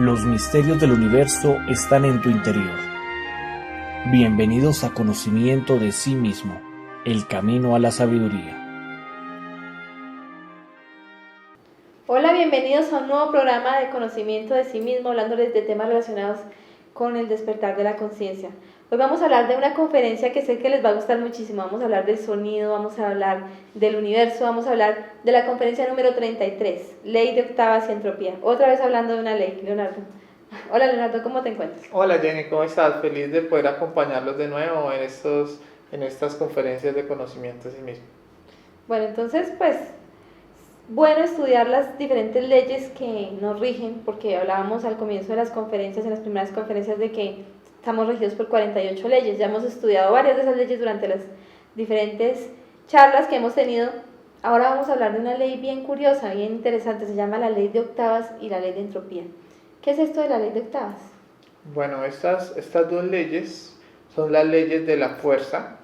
Los misterios del universo están en tu interior. Bienvenidos a Conocimiento de sí mismo, el camino a la sabiduría. Hola, bienvenidos a un nuevo programa de Conocimiento de sí mismo, hablándoles de temas relacionados con el despertar de la conciencia. Hoy vamos a hablar de una conferencia que sé que les va a gustar muchísimo. Vamos a hablar del sonido, vamos a hablar del universo, vamos a hablar de la conferencia número 33, Ley de Octavas y Entropía. Otra vez hablando de una ley, Leonardo. Hola Leonardo, ¿cómo te encuentras? Hola Jenny, ¿cómo estás? Feliz de poder acompañarlos de nuevo en estas conferencias de conocimiento de sí mismo. Bueno, entonces pues bueno estudiar las diferentes leyes que nos rigen, porque hablábamos al comienzo de las conferencias, en las primeras conferencias, de que estamos regidos por 48 leyes. Ya hemos estudiado varias de esas leyes durante las diferentes charlas que hemos tenido. Ahora vamos a hablar de una ley bien curiosa, bien interesante, se llama la ley de octavas y la ley de entropía. ¿Qué es esto de la ley de octavas? Bueno, estas dos leyes son las leyes de la fuerza.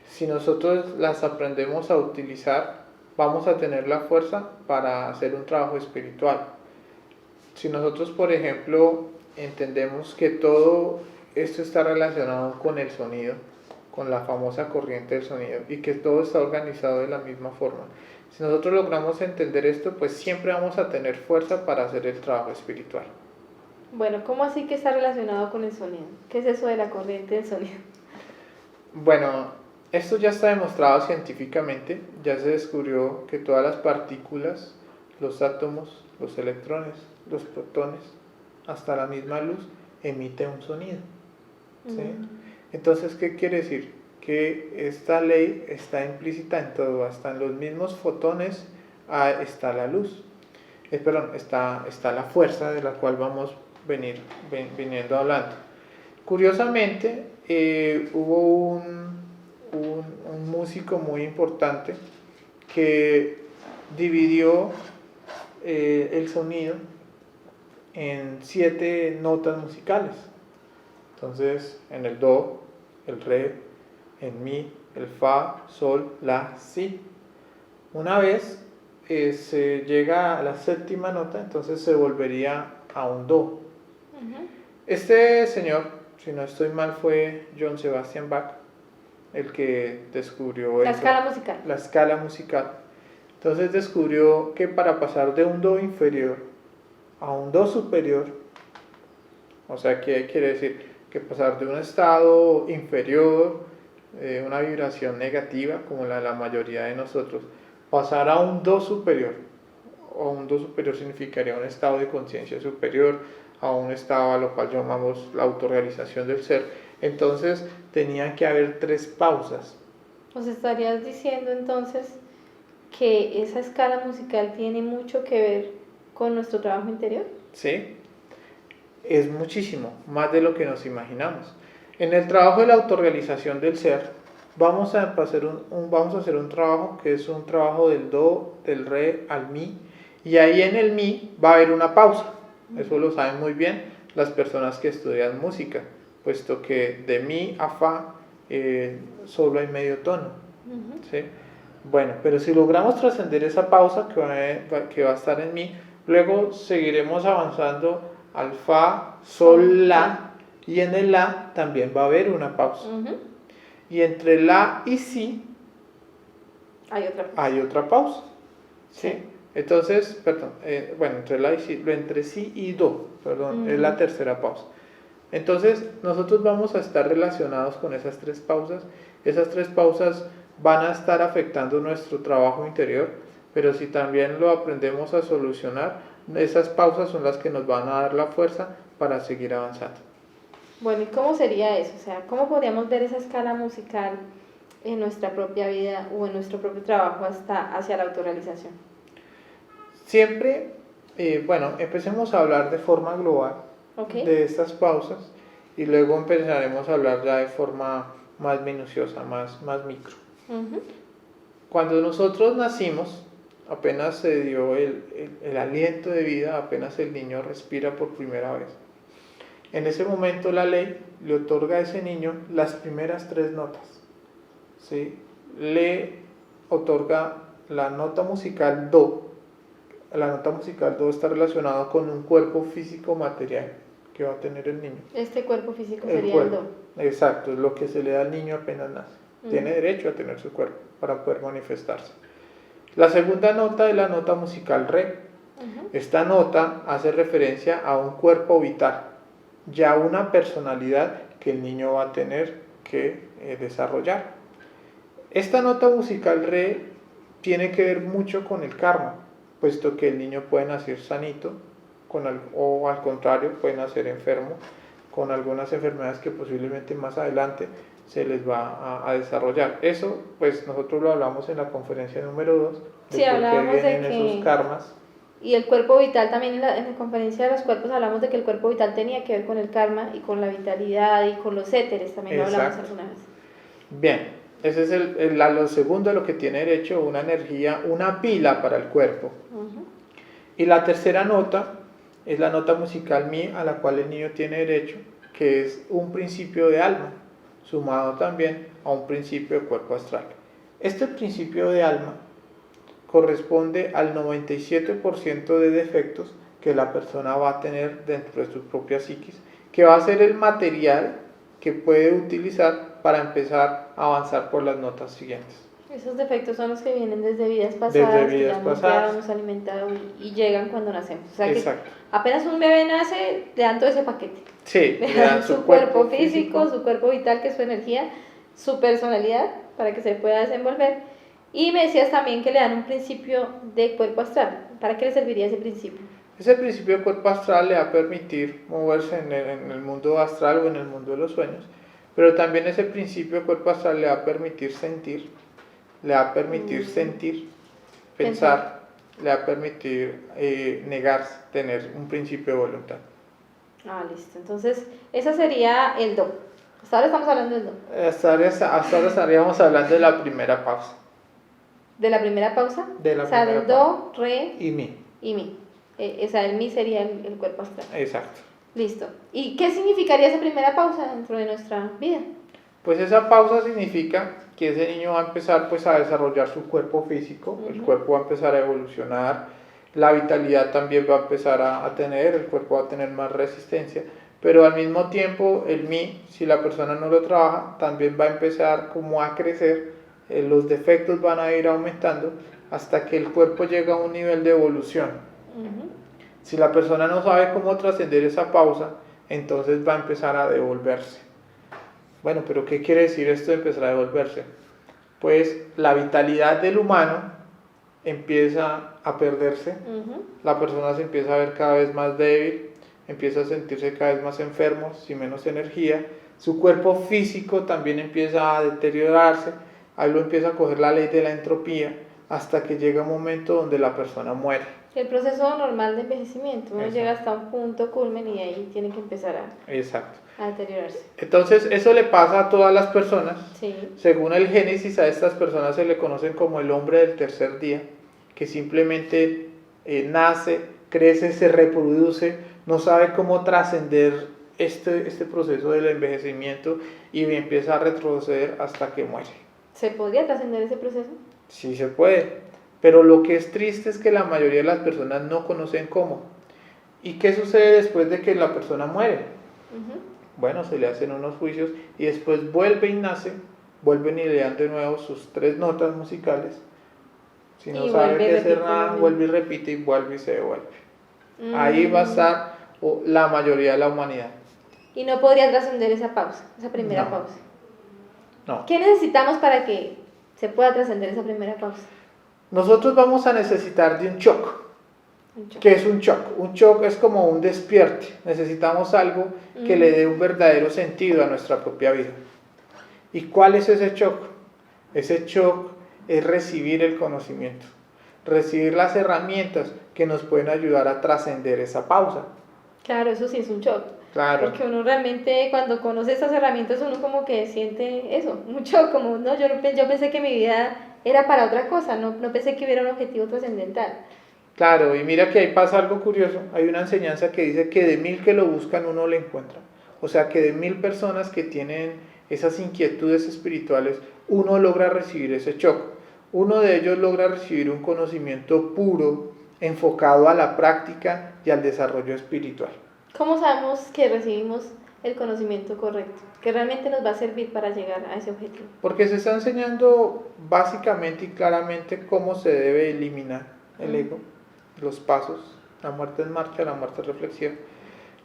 Si nosotros las aprendemos a utilizar, vamos a tener la fuerza para hacer un trabajo espiritual. Si nosotros, por ejemplo, entendemos que todo esto está relacionado con el sonido, con la famosa corriente del sonido, y que todo está organizado de la misma forma. Si nosotros logramos entender esto, pues siempre vamos a tener fuerza para hacer el trabajo espiritual. Bueno, ¿cómo así que está relacionado con el sonido? ¿Qué es eso de la corriente del sonido? Bueno, esto ya está demostrado científicamente. Ya se descubrió que todas las partículas, los átomos, los electrones, los protones, hasta la misma luz, emiten un sonido. ¿Sí? Entonces, ¿qué quiere decir? Que esta ley está implícita en todo, hasta en los mismos fotones está la luz. Está la fuerza de la cual vamos viniendo hablando. Curiosamente, hubo un músico muy importante que dividió el sonido en 7 notas musicales. Entonces, en el do, el re, en mi, el fa, sol, la, si. Una vez se llega a la 7ª nota, entonces se volvería a un do. Este señor, si no estoy mal, fue Johann Sebastian Bach, el que descubrió la escala musical. La escala musical. Entonces descubrió que para pasar de un do inferior a un do superior, o sea, ¿qué quiere decir? Que pasar de un estado inferior, una vibración negativa, como la mayoría de nosotros, pasar a un do superior, o un do superior significaría un estado de conciencia superior, a un estado a lo cual llamamos la autorrealización del ser. Entonces tenía que haber 3 pausas. ¿Os estarías diciendo entonces que esa escala musical tiene mucho que ver con nuestro trabajo interior? Sí, es muchísimo, más de lo que nos imaginamos. En el trabajo de la autorrealización del ser, vamos a hacer un trabajo que es un trabajo del do, del re al mi, y ahí en el mi va a haber una pausa. Eso lo saben muy bien las personas que estudian música, puesto que de mi a fa solo hay medio tono. ¿Sí? Bueno, pero si logramos trascender esa pausa que va a estar en mi, luego seguiremos avanzando al fa, sol, la, y en el la también va a haber una pausa. Y entre la y si hay otra pausa. ¿Sí? Entonces, entre si y do, es la tercera pausa. Entonces, nosotros vamos a estar relacionados con esas 3 pausas. Esas 3 pausas van a estar afectando nuestro trabajo interior, pero si también lo aprendemos a solucionar, esas pausas son las que nos van a dar la fuerza para seguir avanzando. Bueno, ¿y cómo sería eso? O sea, ¿cómo podríamos ver esa escala musical en nuestra propia vida o en nuestro propio trabajo hacia la autorrealización? Siempre, empecemos a hablar de forma global de estas pausas y luego empezaremos a hablar ya de forma más minuciosa, más micro. Cuando nosotros nacimos, apenas se dio el aliento de vida, apenas el niño respira por primera vez. En ese momento la ley le otorga a ese niño las primeras 3 notas. ¿Sí? Le otorga la nota musical do, la nota musical do está relacionado con un cuerpo físico material que va a tener el niño. Este cuerpo físico El sería cuerpo. el do. Exacto, es lo que se le da al niño apenas nace. Tiene derecho a tener su cuerpo para poder manifestarse. La segunda nota es la nota musical re. Esta nota hace referencia a un cuerpo vital, ya una personalidad que el niño va a tener que desarrollar. Esta nota musical re tiene que ver mucho con el karma, puesto que el niño puede nacer sanito o al contrario puede nacer enfermo con algunas enfermedades que posiblemente más adelante se les va a desarrollar. Eso pues nosotros lo hablamos en la conferencia número 2 de Sí, por qué hablábamos de vienen que... esos karmas. Y el cuerpo vital también en la conferencia de los cuerpos hablamos de que el cuerpo vital tenía que ver con el karma y con la vitalidad y con los éteres, también lo hablamos alguna vez. Bien, ese es lo segundo, lo que tiene derecho, una energía, una pila para el cuerpo. Y la tercera nota es la nota musical mi, a la cual el niño tiene derecho, que es un principio de alma, sumado también a un principio de cuerpo astral. Este principio de alma corresponde al 97% de defectos que la persona va a tener dentro de su propia psiquis, que va a ser el material que puede utilizar para empezar a avanzar por las notas siguientes. Esos defectos son los que vienen desde vidas pasadas, que ya hemos alimentado y llegan cuando nacemos. O sea que exacto. Apenas un bebé nace, le dan todo ese paquete. Sí, le dan su cuerpo físico, su cuerpo vital, que es su energía, su personalidad, para que se pueda desenvolver. Y me decías también que le dan un principio de cuerpo astral. ¿Para qué le serviría ese principio? Ese principio de cuerpo astral le va a permitir moverse en el mundo astral o en el mundo de los sueños, pero también ese principio de cuerpo astral le va a permitir sentir, le va a permitir sentir, pensar, le va a permitir negarse, tener un principio de voluntad. Ah, listo. Entonces, ese sería el do. Hasta ahora estamos hablando del do. Hasta ahora estaríamos hablando de la primera pausa. ¿De la primera pausa? De la o sea, del do, re y mi. Y mi. O sea, el mi sería el cuerpo astral. Exacto. Listo. ¿Y qué significaría esa primera pausa dentro de nuestra vida? Pues esa pausa significa que ese niño va a empezar pues a desarrollar su cuerpo físico, el cuerpo va a empezar a evolucionar, la vitalidad también va a empezar a tener, el cuerpo va a tener más resistencia, pero al mismo tiempo el mi, si la persona no lo trabaja, también va a empezar como a crecer, los defectos van a ir aumentando hasta que el cuerpo llega a un nivel de evolución. Si la persona no sabe cómo trascender esa pausa, entonces va a empezar a devolverse. Bueno, pero ¿qué quiere decir esto de empezar a devolverse? Pues la vitalidad del humano empieza a perderse, la persona se empieza a ver cada vez más débil, empieza a sentirse cada vez más enfermo, sin menos energía, su cuerpo físico también empieza a deteriorarse, ahí lo empieza a coger la ley de la entropía, hasta que llega un momento donde la persona muere. El proceso normal de envejecimiento, uno llega hasta un punto culmen y ahí tiene que empezar a deteriorarse. Entonces eso le pasa a todas las personas. Sí. Según el Génesis, a estas personas se le conocen como el hombre del tercer día, que simplemente nace, crece, se reproduce, no sabe cómo trascender este proceso del envejecimiento y empieza a retroceder hasta que muere. ¿Se podría trascender ese proceso? Sí se puede. Pero lo que es triste es que la mayoría de las personas no conocen cómo. ¿Y qué sucede después de que la persona muere? Bueno, se le hacen unos juicios y después vuelve y nace, vuelven y le dan de nuevo sus 3 notas musicales. Si no sabe qué hacer nada, vuelve y repite y vuelve y se devuelve. Ahí va a estar la mayoría de la humanidad. Y no podría trascender esa pausa, esa primera pausa. No. ¿Qué necesitamos para que se pueda trascender esa primera pausa? Nosotros vamos a necesitar de un shock. ¿Qué es un shock? Un shock es como un despierte. Necesitamos algo que le dé un verdadero sentido a nuestra propia vida. ¿Y cuál es ese shock? Ese shock es recibir el conocimiento, recibir las herramientas que nos pueden ayudar a trascender esa pausa. Claro, eso sí es un shock. Claro. Porque uno realmente cuando conoce esas herramientas uno como que siente eso, un shock, como no, yo pensé que mi vida era para otra cosa, no pensé que hubiera un objetivo trascendental. Claro, y mira que ahí pasa algo curioso, hay una enseñanza que dice que de 1000 que lo buscan uno lo encuentra, o sea que de 1000 personas que tienen esas inquietudes espirituales, uno logra recibir ese shock, uno de ellos logra recibir un conocimiento puro, enfocado a la práctica y al desarrollo espiritual. ¿Cómo sabemos que recibimos el conocimiento correcto, que realmente nos va a servir para llegar a ese objetivo? Porque se está enseñando básicamente y claramente cómo se debe eliminar el ego, los pasos, la muerte en marcha, la muerte reflexiva.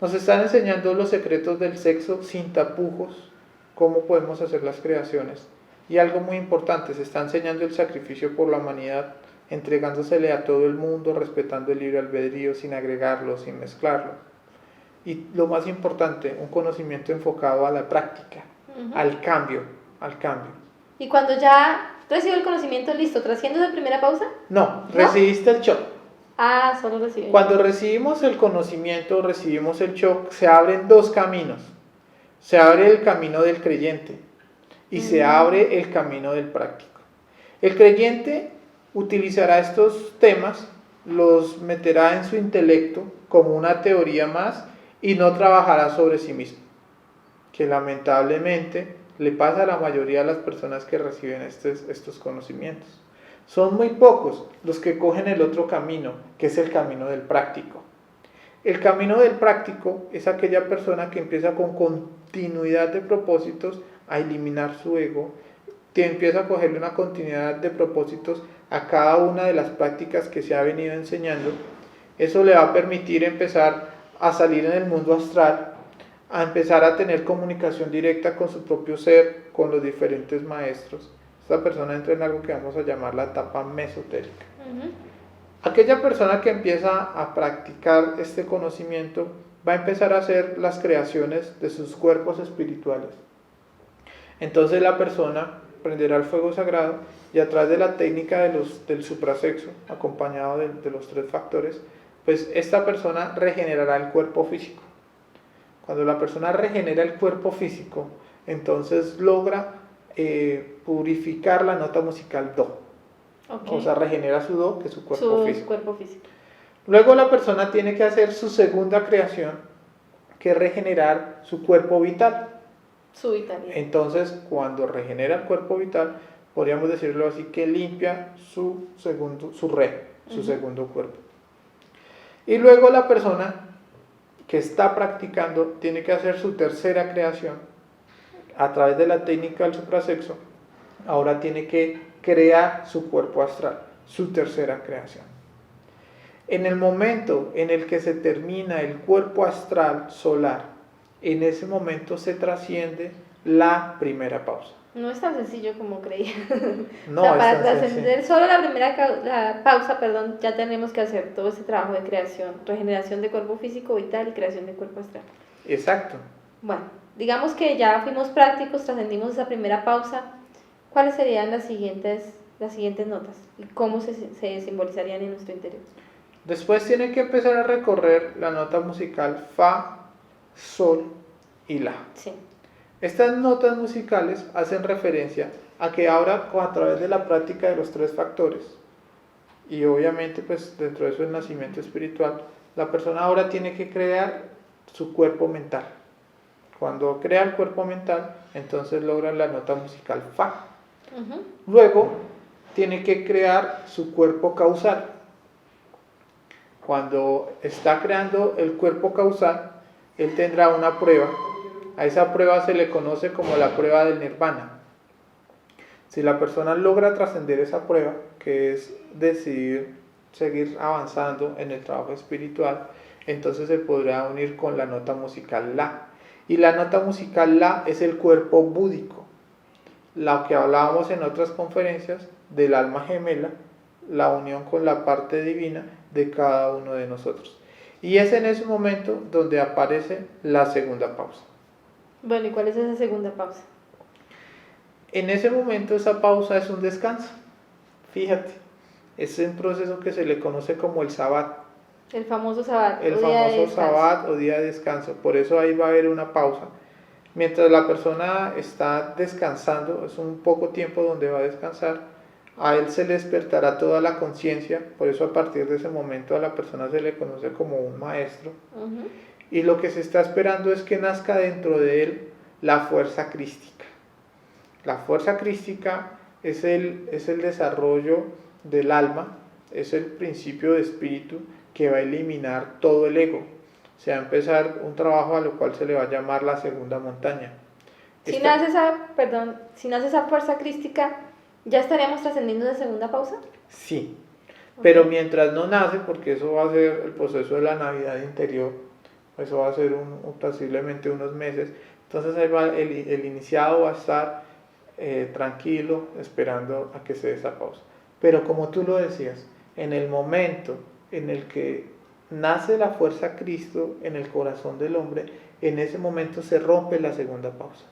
Nos están enseñando los secretos del sexo sin tapujos, cómo podemos hacer las creaciones. Y algo muy importante, se está enseñando el sacrificio por la humanidad, entregándosele a todo el mundo, respetando el libre albedrío, sin agregarlo, sin mezclarlo. Y lo más importante, un conocimiento enfocado a la práctica, al cambio. Y cuando ya recibo el conocimiento, listo, ¿trasciendo esa primera pausa? No, recibiste el shock. Ah, solo recibí. Cuando recibimos el conocimiento, recibimos el shock, se abren dos caminos. Se abre el camino del creyente y se abre el camino del práctico. El creyente utilizará estos temas, los meterá en su intelecto como una teoría más y no trabajará sobre sí mismo, que lamentablemente le pasa a la mayoría de las personas que reciben estos conocimientos. Son muy pocos los que cogen el otro camino, que es el camino del práctico. El camino del práctico es aquella persona que empieza con continuidad de propósitos a eliminar su ego, que empieza a cogerle una continuidad de propósitos a cada una de las prácticas que se ha venido enseñando. Eso le va a permitir empezar a salir en el mundo astral, a empezar a tener comunicación directa con su propio ser, con los diferentes maestros. Esta persona entra en algo que vamos a llamar la etapa mesotérica. Aquella persona que empieza a practicar este conocimiento va a empezar a hacer las creaciones de sus cuerpos espirituales. Entonces la persona prenderá el fuego sagrado y a través de la técnica del suprasexo, acompañado de los 3 factores, pues esta persona regenerará el cuerpo físico. Cuando la persona regenera el cuerpo físico, entonces logra purificar la nota musical Do. O sea, regenera su Do, que es su cuerpo físico. Luego la persona tiene que hacer su segunda creación, que es regenerar su cuerpo vital. Su vitalidad. Entonces, cuando regenera el cuerpo vital, podríamos decirlo así, que limpia su segundo cuerpo. Y luego la persona que está practicando tiene que hacer su tercera creación a través de la técnica del suprasexo. Ahora tiene que crear su cuerpo astral, su tercera creación. En el momento en el que se termina el cuerpo astral solar, en ese momento se trasciende la primera pausa. No es tan sencillo como creía. No, o sea, para es tan trascender solo la pausa, ya tenemos que hacer todo ese trabajo de creación, regeneración de cuerpo físico vital y creación de cuerpo astral. Exacto. Bueno, digamos que ya fuimos prácticos, trascendimos esa primera pausa. ¿Cuáles serían las siguientes notas? ¿Y cómo se simbolizarían en nuestro interior? Después tiene que empezar a recorrer la nota musical Fa, Sol y La. Sí. Estas notas musicales hacen referencia a que ahora, a través de la práctica de los 3 factores, y obviamente pues dentro de eso el nacimiento espiritual, la persona ahora tiene que crear su cuerpo mental. Cuando crea el cuerpo mental, entonces logra la nota musical Fa. Luego tiene que crear su cuerpo causal. Cuando está creando el cuerpo causal, él tendrá una prueba. A esa prueba se le conoce como la prueba del nirvana. Si la persona logra trascender esa prueba, que es decidir seguir avanzando en el trabajo espiritual, entonces se podrá unir con la nota musical La. Y la nota musical La es el cuerpo búdico, lo que hablábamos en otras conferencias del alma gemela, la unión con la parte divina de cada uno de nosotros. Y es en ese momento donde aparece la segunda pausa. Bueno, ¿y cuál es esa segunda pausa? En ese momento esa pausa es un descanso. Fíjate, es un proceso que se le conoce como el Sabbat. El famoso Sabbat. El famoso Sabbat o día de descanso. Por eso ahí va a haber una pausa. Mientras la persona está descansando, es un poco tiempo donde va a descansar, a él se le despertará toda la conciencia. Por eso a partir de ese momento a la persona se le conoce como un maestro. Y lo que se está esperando es que nazca dentro de él la fuerza crística. La fuerza crística es el desarrollo del alma es el principio de espíritu que va a eliminar todo el ego. Se va a empezar un trabajo a lo cual se le va a llamar la segunda montaña. Si nace esa fuerza crística, ¿ya estaríamos trascendiendo de segunda pausa? Sí, pero mientras no nace, porque eso va a ser el proceso de la Navidad interior, eso va a ser posiblemente unos meses, entonces ahí va, el iniciado va a estar tranquilo, esperando a que se dé esa pausa. Pero como tú lo decías, en el momento en el que nace la fuerza Cristo en el corazón del hombre, en ese momento se rompe la segunda pausa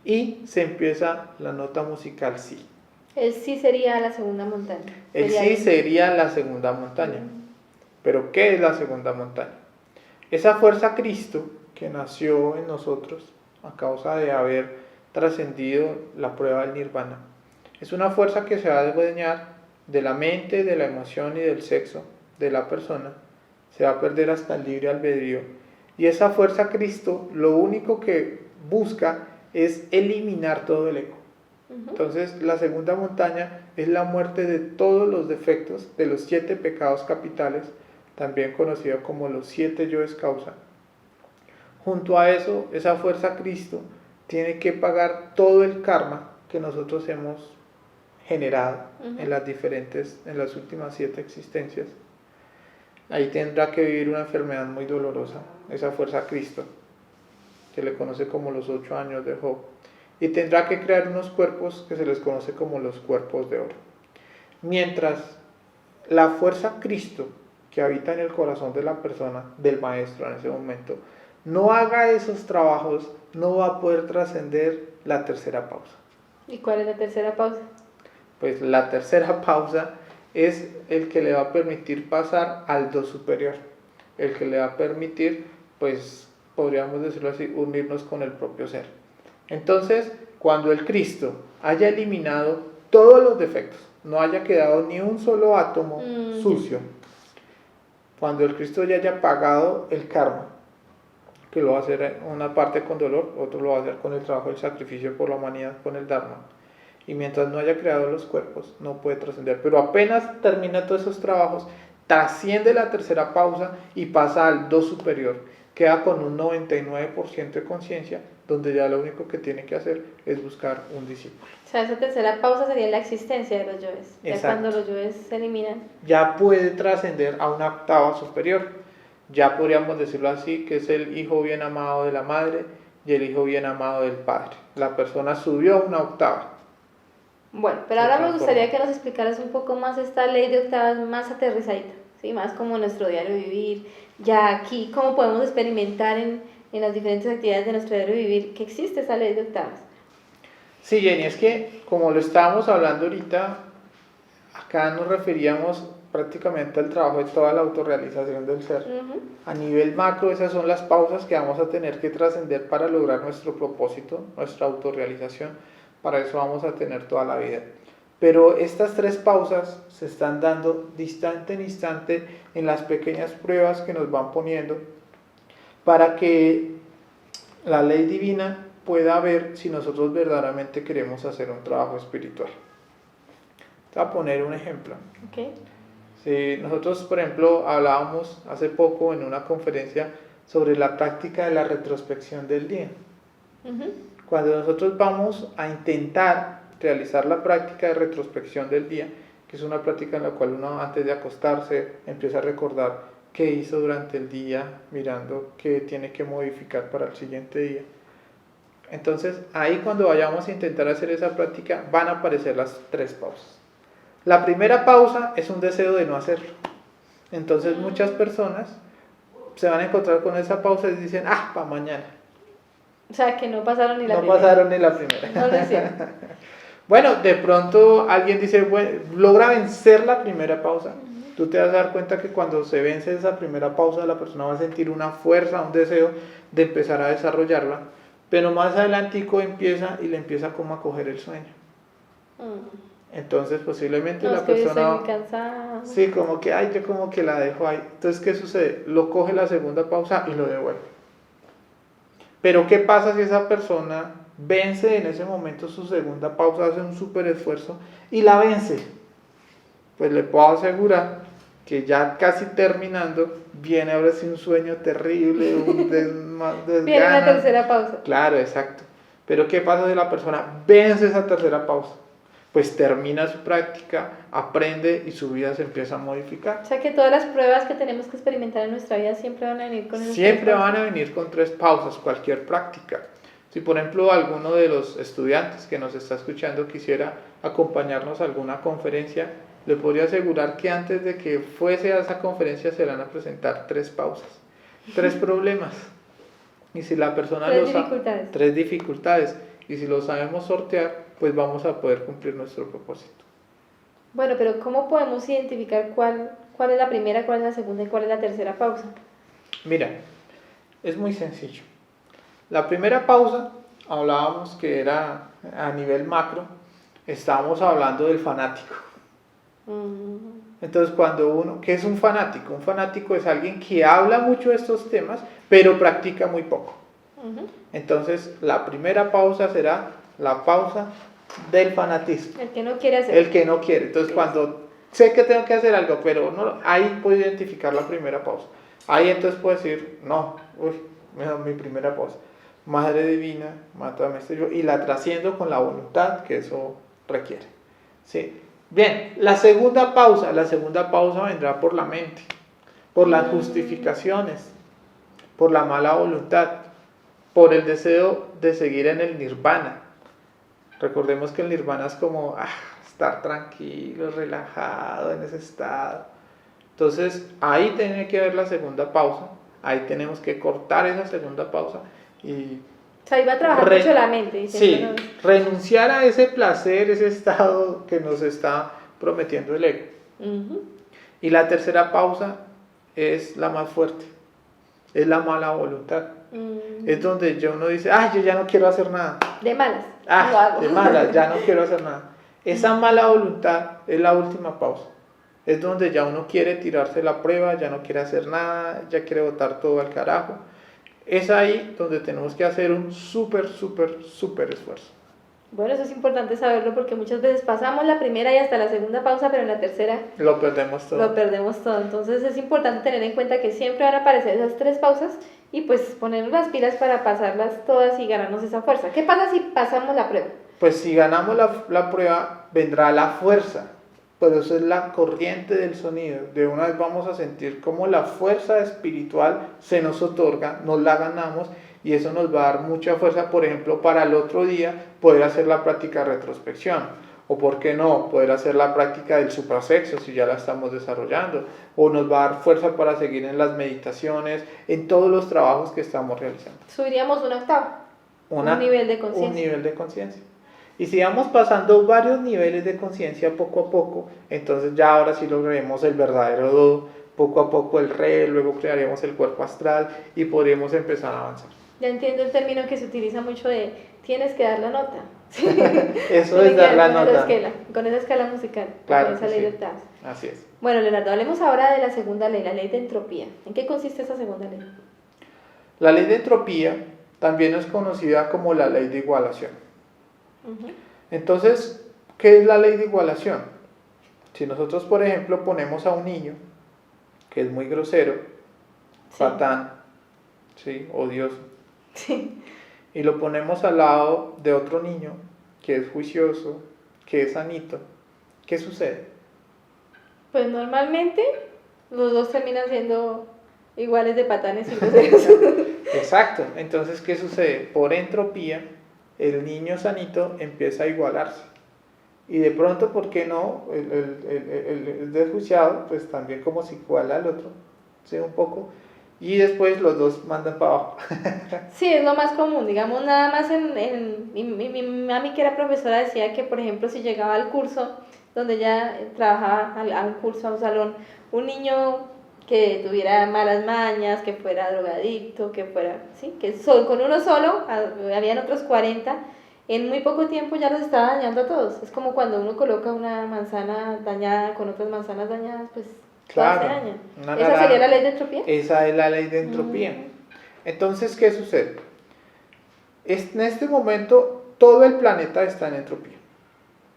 y se empieza la nota musical sí. El sí sería la segunda montaña. El sí sería la segunda montaña. Pero ¿qué es la segunda montaña? Esa fuerza Cristo que nació en nosotros a causa de haber trascendido la prueba del nirvana, es una fuerza que se va a adueñar de la mente, de la emoción y del sexo de la persona, se va a perder hasta el libre albedrío. Y esa fuerza Cristo lo único que busca es eliminar todo el ego. Entonces la segunda montaña es la muerte de todos los defectos, de los 7 pecados capitales, también conocido como los 7 yoes causa. Junto a eso, esa fuerza Cristo tiene que pagar todo el karma que nosotros hemos generado en las últimas 7 existencias. Ahí tendrá que vivir una enfermedad muy dolorosa, esa fuerza Cristo, que le conoce como los 8 años de Job. Y tendrá que crear unos cuerpos que se les conoce como los cuerpos de oro. Mientras la fuerza Cristo que habita en el corazón de la persona, del maestro en ese momento, no haga esos trabajos, no va a poder trascender la tercera pausa. ¿Y cuál es la tercera pausa? Pues la tercera pausa es el que le va a permitir pasar al do superior, el que le va a permitir, pues podríamos decirlo así, unirnos con el propio ser. Entonces, cuando el Cristo haya eliminado todos los defectos, no haya quedado ni un solo átomo sucio, cuando el Cristo ya haya pagado el karma, que lo va a hacer una parte con dolor, otro lo va a hacer con el trabajo del sacrificio por la humanidad, con el Dharma, y mientras no haya creado los cuerpos, no puede trascender. Pero apenas termina todos esos trabajos, trasciende la tercera pausa y pasa al do superior, queda con un 99% de conciencia, donde ya lo único que tiene que hacer es buscar un discípulo. O sea, esa tercera pausa sería la existencia de los yoes. Ya Exacto. cuando los yoes se eliminan, ya puede trascender a una octava superior. Ya podríamos decirlo así, que es el hijo bien amado de la madre y el hijo bien amado del padre. La persona subió a una octava. Bueno, pero ahora me gustaría que nos explicaras un poco más esta ley de octavas más aterrizadita, ¿sí? Más como nuestro diario vivir, ya aquí, cómo podemos experimentar en las diferentes actividades de nuestro diario vivir que existe esa ley de octavas. Sí, Jenny, es que como lo estábamos hablando ahorita, acá nos referíamos prácticamente al trabajo de toda la autorrealización del ser. A nivel macro, esas son las pausas que vamos a tener que trascender para lograr nuestro propósito, nuestra autorrealización. Para eso vamos a tener toda la vida. Pero estas 3 pausas se están dando de instante en instante en las pequeñas pruebas que nos van poniendo para que la ley divina pueda ver si nosotros verdaderamente queremos hacer un trabajo espiritual. Te voy a poner un ejemplo. Okay. Si nosotros, por ejemplo, hablábamos hace poco en una conferencia sobre la práctica de la retrospección del día. Cuando nosotros vamos a intentar realizar la práctica de retrospección del día, que es una práctica en la cual uno antes de acostarse empieza a recordar qué hizo durante el día, mirando qué tiene que modificar para el siguiente día. Entonces, ahí cuando vayamos a intentar hacer esa práctica, van a aparecer las 3 pausas. La primera pausa es un deseo de no hacerlo. Entonces, muchas personas se van a encontrar con esa pausa y dicen, para mañana. O sea, que no pasaron ni la primera. primera. No pasaron ni la primera. No lo hicieron. Bueno, de pronto alguien dice, bueno, logra vencer la primera pausa. Tú te vas a dar cuenta que cuando se vence esa primera pausa, la persona va a sentir una fuerza, un deseo de empezar a desarrollarla. Pero más adelantico empieza y le empieza como a coger el sueño. Entonces posiblemente la persona... Estoy cansada. Sí, como que, yo como que la dejo ahí. Entonces, ¿qué sucede? Lo coge la segunda pausa y lo devuelve. Pero ¿qué pasa si esa persona vence en ese momento su segunda pausa, hace un súper esfuerzo y la vence? pues le puedo asegurar que ya casi terminando, viene ahora sí un sueño terrible, un desgana. Viene la tercera pausa. Claro, exacto. Pero ¿qué pasa si la persona vence esa tercera pausa? Pues termina su práctica, aprende y su vida se empieza a modificar. O sea que todas las pruebas que tenemos que experimentar en nuestra vida siempre van a venir con esas Siempre tres van a pausas. venir con 3 pausas, cualquier práctica. Si por ejemplo alguno de los estudiantes que nos está escuchando quisiera acompañarnos a alguna conferencia, le podría asegurar que antes de que fuese a esa conferencia se le van a presentar 3 pausas, 3 problemas. Y si la persona Tres lo sabe, dificultades. 3 dificultades. Y si lo sabemos sortear, pues vamos a poder cumplir nuestro propósito. Bueno, pero ¿cómo podemos identificar cuál es la primera, cuál es la segunda y cuál es la tercera pausa? Mira, es muy sencillo. La primera pausa, hablábamos que era a nivel macro, estábamos hablando del fanático. Entonces, cuando uno, ¿qué es un fanático? Un fanático es alguien que habla mucho de estos temas, pero practica muy poco. Entonces, la primera pausa será la pausa del fanatismo. El que no quiere hacer. El que no quiere. Entonces, cuando sé que tengo que hacer algo, pero no, ahí puedo identificar la primera pausa. Ahí entonces puedo decir, no, mi primera pausa. Madre divina, mátame este yo, y la trasciendo con la voluntad que eso requiere. ¿Sí? Bien, la segunda pausa vendrá por la mente, por las justificaciones, por la mala voluntad, por el deseo de seguir en el nirvana. Recordemos que el nirvana es como estar tranquilo, relajado en ese estado. Entonces ahí tiene que haber la segunda pausa, ahí tenemos que cortar esa segunda pausa y O sea, ahí va a trabajar mucho la mente. Sí, renunciar a ese placer, ese estado que nos está prometiendo el ego. Y la tercera pausa es la más fuerte, es la mala voluntad. Es donde uno dice, yo ya no quiero hacer nada. De malas. Lo hago. De malas, ya no quiero hacer nada. Esa mala voluntad es la última pausa. Es donde ya uno quiere tirarse la prueba, ya no quiere hacer nada, ya quiere botar todo al carajo. Es ahí donde tenemos que hacer un súper esfuerzo. Bueno, eso es importante saberlo porque muchas veces pasamos la primera y hasta la segunda pausa, pero en la tercera lo perdemos todo. Entonces es importante tener en cuenta que siempre van a aparecer esas 3 pausas y pues ponernos las pilas para pasarlas todas y ganarnos esa fuerza. ¿Qué pasa si pasamos la prueba? Pues si ganamos la prueba, vendrá la fuerza. Pero eso es la corriente del sonido. De una vez vamos a sentir cómo la fuerza espiritual se nos otorga, nos la ganamos y eso nos va a dar mucha fuerza, por ejemplo, para el otro día poder hacer la práctica de retrospección. O por qué no, poder hacer la práctica del suprasexo si ya la estamos desarrollando. O nos va a dar fuerza para seguir en las meditaciones, en todos los trabajos que estamos realizando. Subiríamos una octava, un nivel de conciencia. Un nivel de conciencia. Y si vamos pasando varios niveles de conciencia poco a poco, entonces ya ahora sí lograremos el verdadero do, poco a poco el re, luego crearemos el cuerpo astral y podremos empezar a avanzar. Ya entiendo el término que se utiliza mucho de tienes que dar la nota. Eso es dar la nota. Con esa escala musical, claro, con esa ley del TAS. Así es. Bueno, Leonardo, hablemos ahora de la segunda ley, la ley de entropía. ¿En qué consiste esa segunda ley? La ley de entropía también es conocida como la ley de igualación. Entonces, ¿qué es la ley de igualación? Si nosotros, por ejemplo, ponemos a un niño que es muy grosero, patán, ¿sí? Odioso, y lo ponemos al lado de otro niño que es juicioso, que es sanito, ¿qué sucede? Pues normalmente los dos terminan siendo iguales de patanes y groseros. Exacto, entonces ¿qué sucede? Por entropía, el niño sanito empieza a igualarse. Y de pronto, ¿por qué no? El desjuiciado, pues también como si iguala al otro, ¿sí? Un poco. Y después los dos mandan para abajo. Sí, es lo más común, digamos, nada más mi mami que era profesora decía que, por ejemplo, si llegaba al curso, donde ella trabajaba, a un curso, a un salón, un niño que tuviera malas mañas, que fuera drogadicto, que fuera, sí, que con uno solo, habían otros 40, en muy poco tiempo ya los estaba dañando a todos. Es como cuando uno coloca una manzana dañada con otras manzanas dañadas, pues claro, todas se dañan. ¿Esa sería la ley de entropía? Esa es la ley de entropía. Entonces, ¿qué sucede? En este momento todo el planeta está en entropía,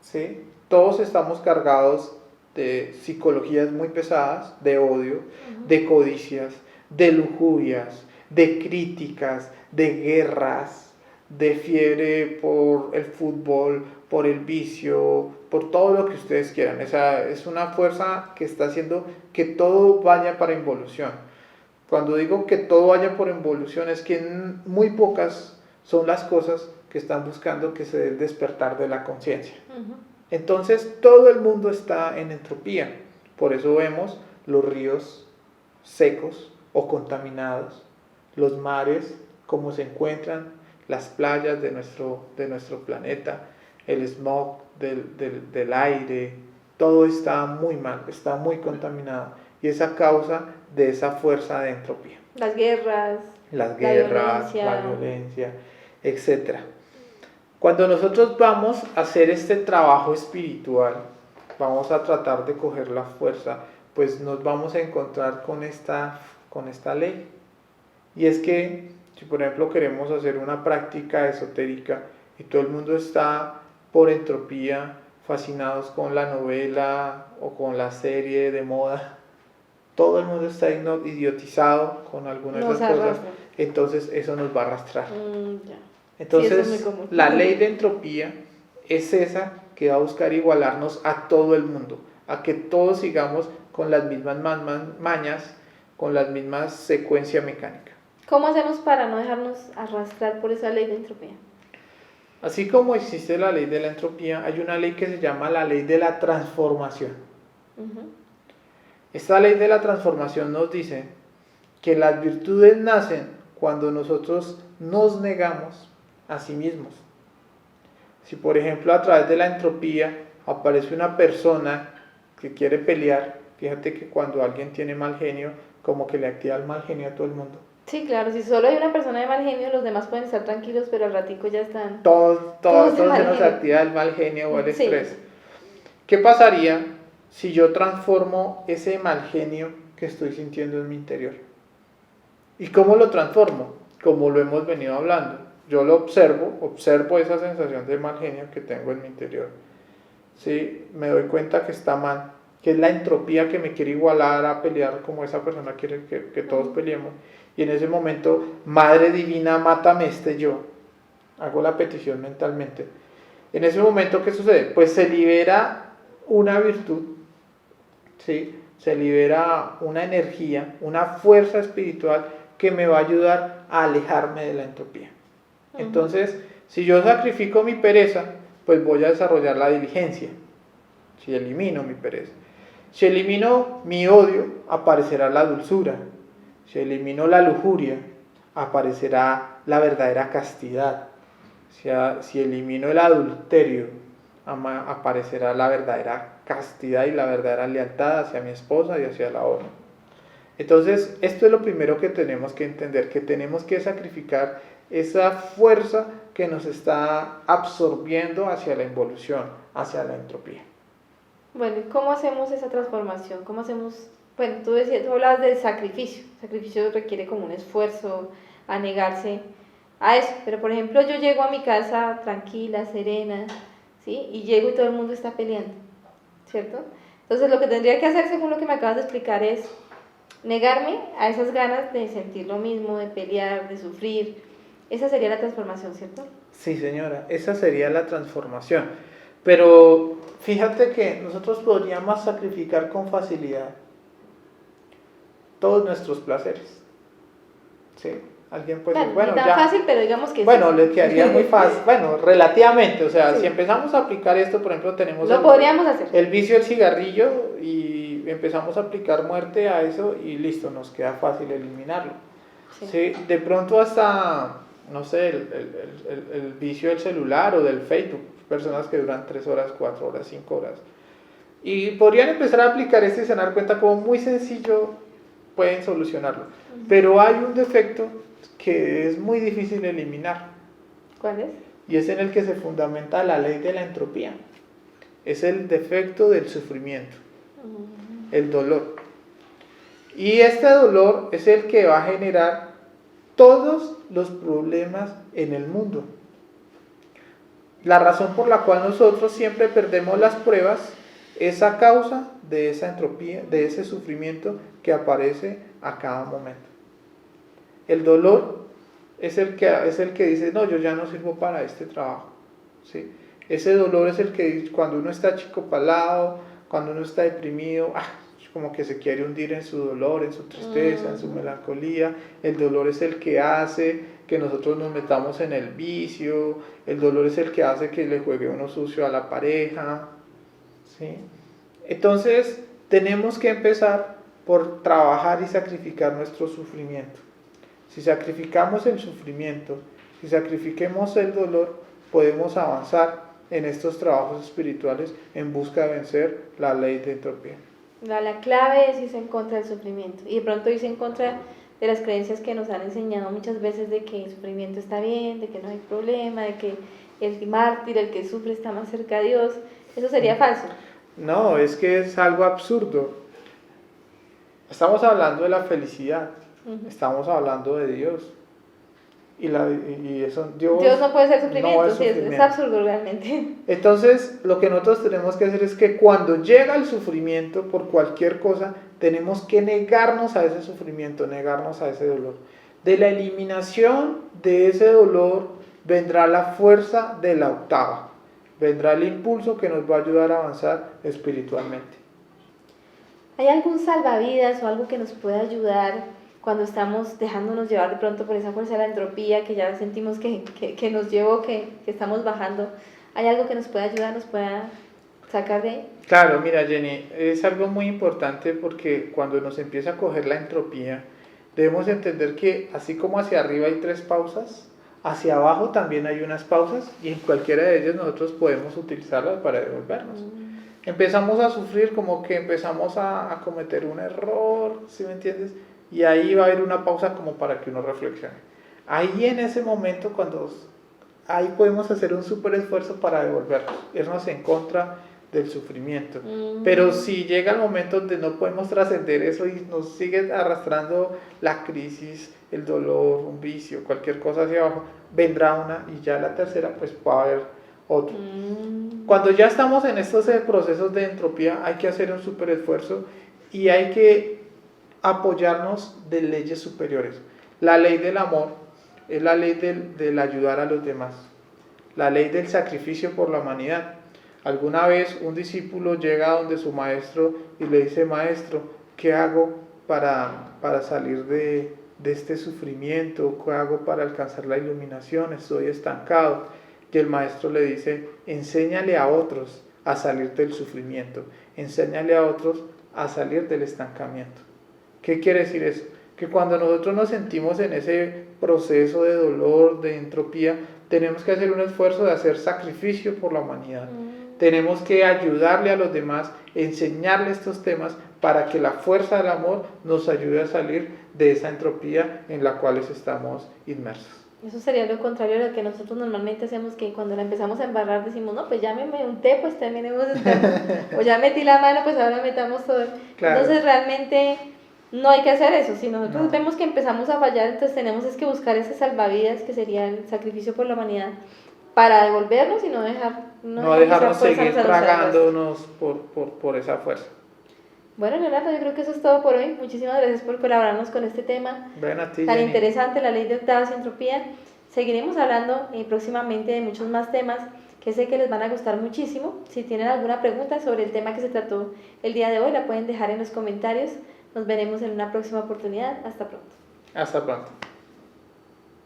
¿sí? Todos estamos cargados de psicologías muy pesadas, de odio, de codicias, de lujurias, de críticas, de guerras, de fiebre por el fútbol, por el vicio, por todo lo que ustedes quieran. Esa es una fuerza que está haciendo que todo vaya para involución. Cuando digo que todo vaya por involución es que muy pocas son las cosas que están buscando que se dé el despertar de la conciencia. Entonces todo el mundo está en entropía. Por eso vemos los ríos secos o contaminados, los mares como se encuentran, las playas de nuestro planeta, el smog del aire, todo está muy mal, está muy contaminado y es a causa de esa fuerza de entropía. Las guerras, La violencia, etc. Cuando nosotros vamos a hacer este trabajo espiritual, vamos a tratar de coger la fuerza, pues nos vamos a encontrar con esta ley. Y es que, si por ejemplo queremos hacer una práctica esotérica y todo el mundo está por entropía, fascinados con la novela o con la serie de moda, todo el mundo está idiotizado con algunas de esas cosas, entonces eso nos va a arrastrar. Entonces, sí, la ley de entropía es esa que va a buscar igualarnos a todo el mundo, a que todos sigamos con las mismas mañas, con las mismas secuencia mecánica. ¿Cómo hacemos para no dejarnos arrastrar por esa ley de entropía? Así como existe la ley de la entropía, hay una ley que se llama la ley de la transformación. Esta ley de la transformación nos dice que las virtudes nacen cuando nosotros nos negamos a sí mismos. Si por ejemplo a través de la entropía aparece una persona que quiere pelear, fíjate que cuando alguien tiene mal genio, como que le activa el mal genio a todo el mundo. Sí, claro, si solo hay una persona de mal genio, los demás pueden estar tranquilos, pero al ratico ya están... Todos se nos activa el mal genio o el estrés. Sí. ¿Qué pasaría si yo transformo ese mal genio que estoy sintiendo en mi interior? ¿Y cómo lo transformo? Como lo hemos venido hablando. Yo lo observo esa sensación de mal genio que tengo en mi interior. ¿Sí? Me doy cuenta que está mal, que es la entropía que me quiere igualar a pelear como esa persona quiere que todos peleemos. Y en ese momento, Madre Divina, mátame este yo. Hago la petición mentalmente. En ese momento, ¿qué sucede? Pues se libera una virtud, ¿sí? Se libera una energía, una fuerza espiritual que me va a ayudar a alejarme de la entropía. Entonces, si yo sacrifico mi pereza, pues voy a desarrollar la diligencia. Si elimino mi pereza. Si elimino mi odio, aparecerá la dulzura. Si elimino la lujuria, aparecerá la verdadera castidad. Si elimino el adulterio, aparecerá la verdadera castidad y la verdadera lealtad hacia mi esposa y hacia la otra. Entonces, esto es lo primero que tenemos que entender, que tenemos que sacrificar esa fuerza que nos está absorbiendo hacia la involución, hacia la entropía. Bueno, ¿cómo hacemos esa transformación? ¿Cómo hacemos? Bueno, tú hablabas del sacrificio. El sacrificio requiere como un esfuerzo a negarse a eso. Pero, por ejemplo, yo llego a mi casa tranquila, serena, ¿sí? Y llego y todo el mundo está peleando, ¿cierto? Entonces, lo que tendría que hacer, según lo que me acabas de explicar, es negarme a esas ganas de sentir lo mismo, de pelear, de sufrir. Esa sería la transformación, ¿cierto? Sí, señora, esa sería la transformación. Pero fíjate que nosotros podríamos sacrificar con facilidad todos nuestros placeres. ¿Sí? Alguien puede decir, bueno, ya fácil, pero digamos que bueno, le quedaría muy fácil. Bueno, relativamente, o sea, sí. Si empezamos a aplicar esto, por ejemplo, tenemos podríamos hacer. El vicio del cigarrillo y empezamos a aplicar muerte a eso y listo, nos queda fácil eliminarlo. Sí. ¿Sí? De pronto hasta, no sé, el vicio del celular o del Facebook, personas que duran 3 horas, 4 horas, 5 horas. Y podrían empezar a aplicar esto y se dan cuenta como muy sencillo pueden solucionarlo. Pero hay un defecto que es muy difícil de eliminar. ¿Cuál es? Y es en el que se fundamenta la ley de la entropía. Es el defecto del sufrimiento, el dolor. Y este dolor es el que va a generar todos los problemas en el mundo. La razón por la cual nosotros siempre perdemos las pruebas es a causa de esa entropía, de ese sufrimiento que aparece a cada momento. El dolor es el que dice, no, yo ya no sirvo para este trabajo, ¿sí? Ese dolor es el que cuando uno está achicopalado, cuando uno está deprimido, como que se quiere hundir en su dolor, en su tristeza, en su melancolía. El dolor es el que hace que nosotros nos metamos en el vicio, el dolor es el que hace que le juegue uno sucio a la pareja, ¿sí? Entonces tenemos que empezar por trabajar y sacrificar nuestro sufrimiento. Si sacrificamos el sufrimiento, si sacrifiquemos el dolor, podemos avanzar en estos trabajos espirituales en busca de vencer la ley de entropía. La clave es irse en contra del sufrimiento y de pronto irse en contra de las creencias que nos han enseñado muchas veces de que el sufrimiento está bien, de que no hay problema, de que el mártir, el que sufre está más cerca de Dios. Eso sería falso. No, es que es algo absurdo. Estamos hablando de la felicidad, estamos hablando de Dios. Y eso, Dios no puede ser sufrimiento, no es sí, sufrimiento. Es absurdo realmente. Entonces, lo que nosotros tenemos que hacer es que cuando llega el sufrimiento por cualquier cosa, tenemos que negarnos a ese sufrimiento, negarnos a ese dolor. De la eliminación de ese dolor vendrá la fuerza de la octava, vendrá el impulso que nos va a ayudar a avanzar espiritualmente. ¿Hay algún salvavidas o algo que nos pueda ayudar cuando estamos dejándonos llevar de pronto por esa fuerza de la entropía que ya sentimos que nos llevó, que estamos bajando? ¿Hay algo que nos pueda ayudar, nos pueda sacar de ahí? Claro, mira Jenny, es algo muy importante porque cuando nos empieza a coger la entropía, debemos entender que así como hacia arriba hay 3 pausas, hacia abajo también hay unas pausas y en cualquiera de ellas nosotros podemos utilizarlas para devolvernos. Empezamos a sufrir como que empezamos a cometer un error, ¿sí me entiendes? Y ahí va a haber una pausa como para que uno reflexione. Ahí en ese momento, ahí podemos hacer un súper esfuerzo para devolvernos, irnos en contra del sufrimiento. Pero si llega el momento donde no podemos trascender eso y nos sigue arrastrando la crisis, el dolor, un vicio, cualquier cosa hacia abajo, vendrá una y ya la tercera pues va a haber otro. Cuando ya estamos en estos procesos de entropía hay que hacer un súper esfuerzo y hay que apoyarnos de leyes superiores. La ley del amor es la ley del ayudar a los demás, la ley del sacrificio por la humanidad. Alguna vez un discípulo llega donde su maestro y le dice: maestro, ¿qué hago para salir de este sufrimiento? ¿Qué hago para alcanzar la iluminación? Estoy estancado. Y el maestro le dice: enséñale a otros a salir del sufrimiento, enséñale a otros a salir del estancamiento. ¿Qué quiere decir eso? Que cuando nosotros nos sentimos en ese proceso de dolor, de entropía, tenemos que hacer un esfuerzo de hacer sacrificio por la humanidad. Tenemos que ayudarle a los demás, enseñarle estos temas para que la fuerza del amor nos ayude a salir de esa entropía en la cual estamos inmersos. Eso sería lo contrario a lo que nosotros normalmente hacemos, que cuando la empezamos a embarrar decimos: no, pues ya me unté, pues terminemos de estar. O ya metí la mano, pues ahora metamos todo. Claro. Entonces realmente no hay que hacer eso. Si nosotros vemos que empezamos a fallar, entonces tenemos es que buscar ese salvavidas, que sería el sacrificio por la humanidad, para devolvernos y no dejarnos seguir tragándonos por esa fuerza. Bueno, Leonardo, yo creo que eso es todo por hoy. Muchísimas gracias por colaborarnos con este tema tan interesante, la ley de octavas y entropía. Seguiremos hablando próximamente de muchos más temas que sé que les van a gustar muchísimo. Si tienen alguna pregunta sobre el tema que se trató el día de hoy, la pueden dejar en los comentarios. Nos veremos en una próxima oportunidad. Hasta pronto. Hasta pronto.